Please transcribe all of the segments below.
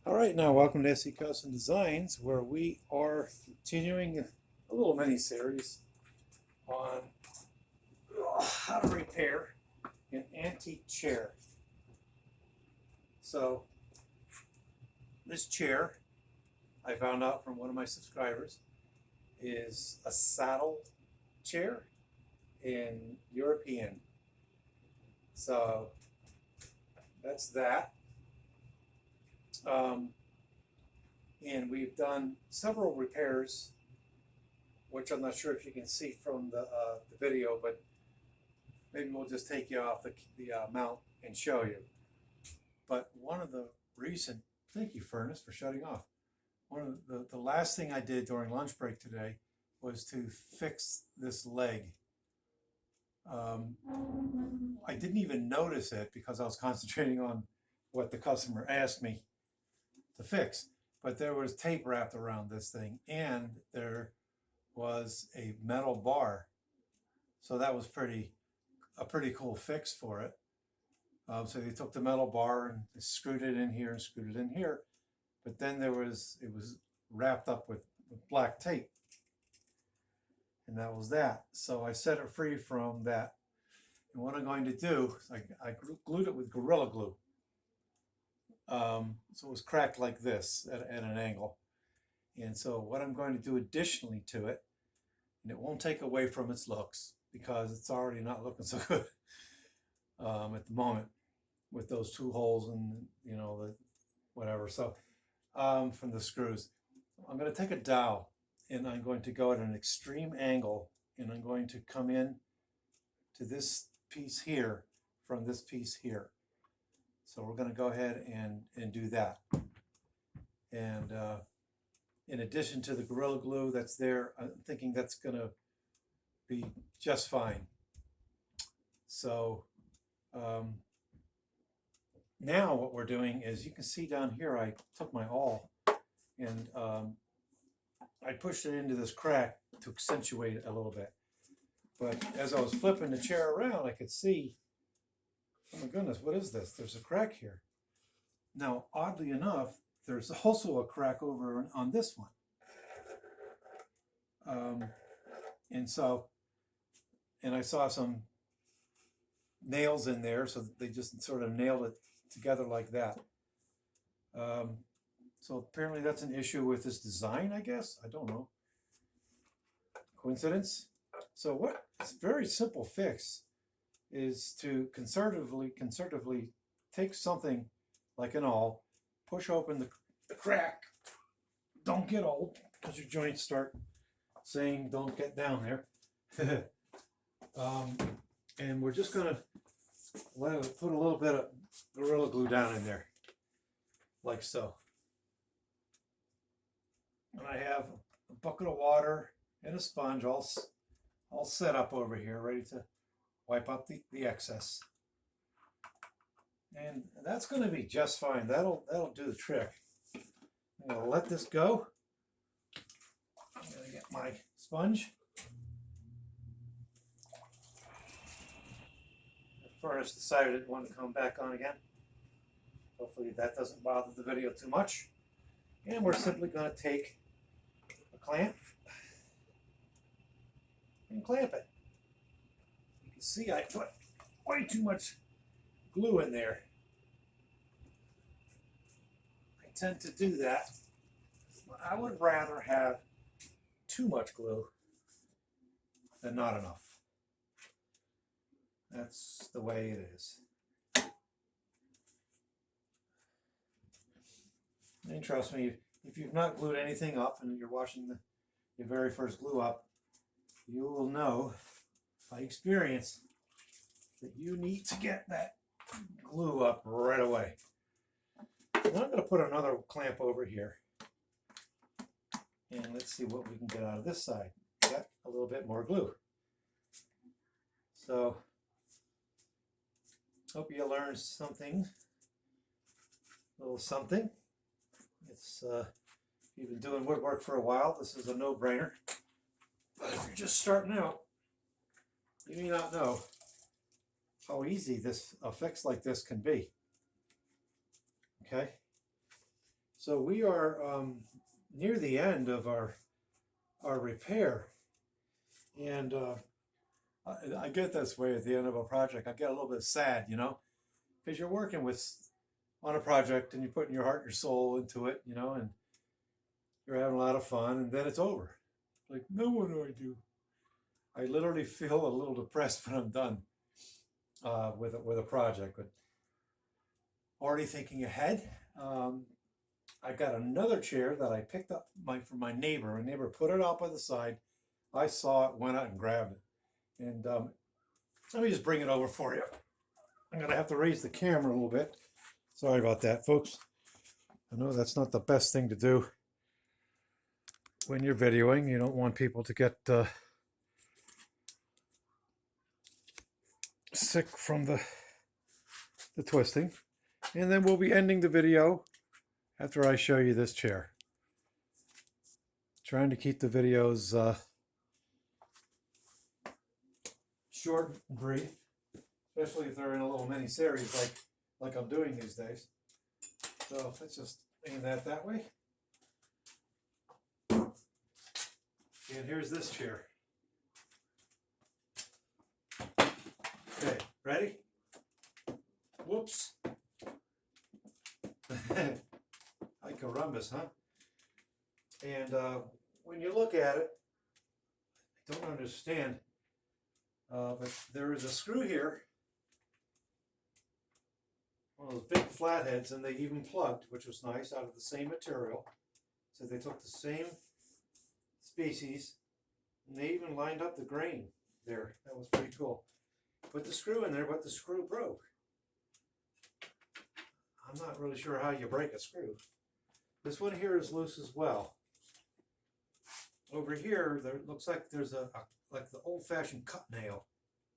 All right, now welcome to SE Custom Designs, where we are continuing a little mini series on how to repair an antique chair. So, this chair, I found out from one of my subscribers, is a saddle chair in European. So, that's that. Um, and we've done several repairs, which I'm not sure if you can see from the video, but maybe we'll just take you off the mount and show you. But one of the recent, thank you, Furnace, for shutting off. One of the last thing I did during lunch break today was to fix this leg. I didn't even notice it because I was concentrating on what the customer asked me to fix. But there was tape wrapped around this thing, and there was a metal bar. So that was a pretty cool fix for it. So they took the metal bar and screwed it in here and screwed it in here. But then it was wrapped up with black tape. And that was that. So I set it free from that. And what I'm going to do, I glued it with Gorilla Glue. So it was cracked like this at an angle. And so what I'm going to do additionally to it, and it won't take away from its looks because it's already not looking so good at the moment with those two holes and the whatever. So from the screws, I'm going to take a dowel and I'm going to go at an extreme angle, and I'm going to come in to this piece here from this piece here. So we're going to go ahead and do that. And in addition to the Gorilla Glue that's there, I'm thinking that's going to be just fine. So now what we're doing is, you can see down here, I took my awl and I pushed it into this crack to accentuate it a little bit. But as I was flipping the chair around, I could see, oh my goodness, what is this? There's a crack here. Now, oddly enough, there's also a crack over on this one. And I saw some nails in there, so they just sort of nailed it together like that. So apparently that's an issue with this design, I guess. I don't know. Coincidence? So what it's a very simple fix is to conservatively take something like an awl, push open the crack. Don't get old, because your joints start saying don't get down there. And we're just going to put a little bit of Gorilla Glue down in there, like so. And I have a bucket of water and a sponge all set up over here, ready to wipe up the excess. And that's going to be just fine. That'll do the trick. I'm going to let this go. I'm going to get my sponge. The furnace decided it wanted to come back on again. Hopefully that doesn't bother the video too much. And we're simply going to take a clamp and clamp it. You can see I put way too much glue in there. I tend to do that. I would rather have too much glue than not enough. That's the way it is. And trust me, if you've not glued anything up and you're washing your very first glue up, you will know by experience that you need to get that glue up right away. Now I'm going to put another clamp over here. And let's see what we can get out of this side. Got a little bit more glue. So, hope you learned something. A little something. It's if you've been doing woodwork for a while, this is a no-brainer. But if you're just starting out, you may not know how easy a fix like this can be. Okay? So we are near the end of our repair, and I get this way at the end of a project. I get a little bit sad, you know, because you're working on a project and you're putting your heart and your soul into it, you know, and you're having a lot of fun, and then it's over. Like, now what do I do? I literally feel a little depressed when I'm done with a project, but already thinking ahead. I got another chair that I picked up from my neighbor. My neighbor put it out by the side. I saw it, went out and grabbed it. And let me just bring it over for you. I'm gonna have to raise the camera a little bit. Sorry about that, folks. I know that's not the best thing to do when you're videoing. You don't want people to get sick from the twisting. And then we'll be ending the video after I show you this chair. Trying to keep the videos short and brief, especially if they're in a little mini series like I'm doing these days. So let's just aim that way. And here's this chair. Okay, ready? Whoops. Like Columbus, huh? And when you look at it, I don't understand, but there is a screw here, one of those big flatheads, and they even plugged, which was nice, out of the same material. So they took the same species, and they even lined up the grain there. That was pretty cool. Put the screw in there, but the screw broke. I'm not really sure how you break a screw. This one here is loose as well. Over here, there looks like there's like the old-fashioned cut nail.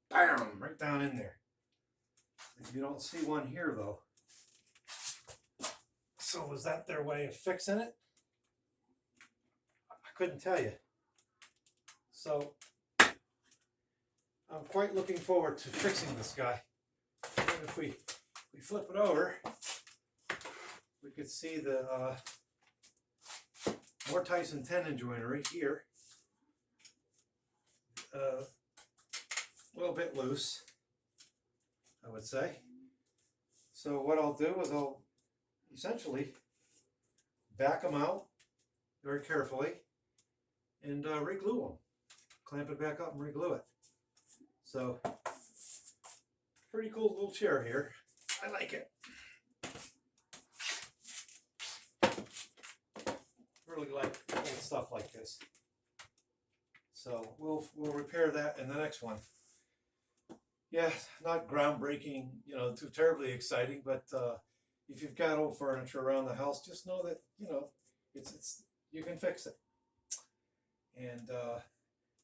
Bam! Right down in there. You don't see one here though. So was that their way of fixing it? I couldn't tell you. So I'm quite looking forward to fixing this guy. And if we flip it over, we could see the mortise and tendon joinery here. A little bit loose, I would say. So what I'll do is I'll essentially back them out very carefully and re-glue them. Clamp it back up and re-glue it. So, pretty cool little chair here. I like it. Really like old stuff like this. So we'll repair that in the next one. Yeah, not groundbreaking, you know, too terribly exciting, but if you've got old furniture around the house, just know that, you know, it's you can fix it. And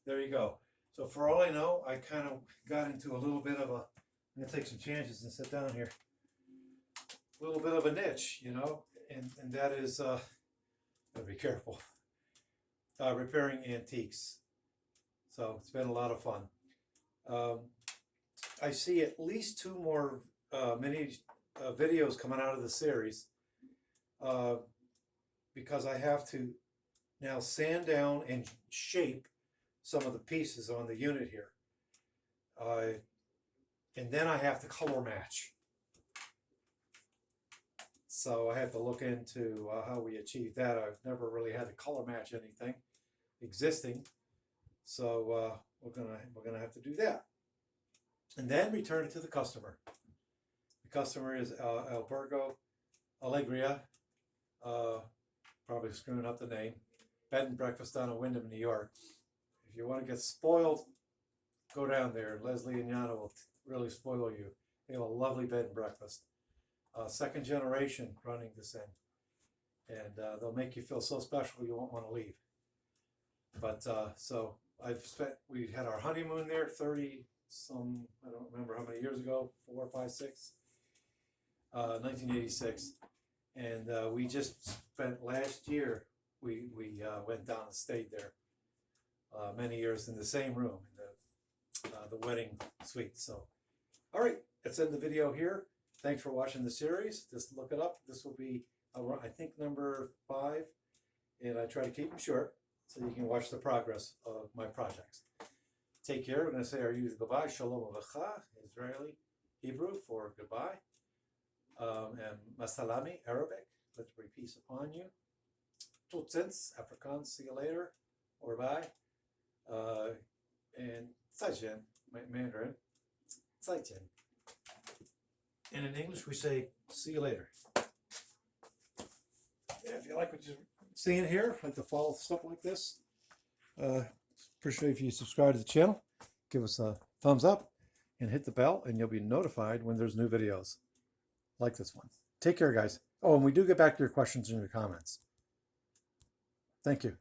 there you go. So for all I know, I kind of got into a little bit of a, I'm going to take some chances and sit down here, a little bit of a niche, you know, and that is, gotta be careful, repairing antiques. So it's been a lot of fun. I see at least 2 more mini videos coming out of the series because I have to now sand down and shape some of the pieces on the unit here. And then I have to color match. So I have to look into how we achieve that. I've never really had to color match anything existing. So we're gonna have to do that. And then return it to the customer. The customer is Albergo Allegria, probably screwing up the name, bed and breakfast on a Wyndham, New York. If you want to get spoiled, go down there. Leslie and Yana will really spoil you. They have a lovely bed and breakfast. Second generation running this in. And they'll make you feel so special you won't want to leave. But so we had our honeymoon there 30 some, I don't remember how many years ago, 4, 5, 6, 1986. And we just spent last year, we went down and stayed there many years in the same room, in the wedding suite. So, all right, let's end the video here. Thanks for watching the series. Just look it up. This will be I think number 5, and I try to keep them short so you can watch the progress of my projects. Take care. We're going to say our usual goodbye. Shalom alecha, Israeli, Hebrew for goodbye. And masalami, Arabic, let there be peace upon you. Tutsins, Afrikaans, see you later, or bye. And zaijian, Mandarin, zaijian. And in English we say, see you later. If you like what you're seeing here, like to follow stuff like this, appreciate if you subscribe to the channel, give us a thumbs up, and hit the bell, and you'll be notified when there's new videos like this one. Take care, guys. Oh, and we do get back to your questions and your comments. Thank you.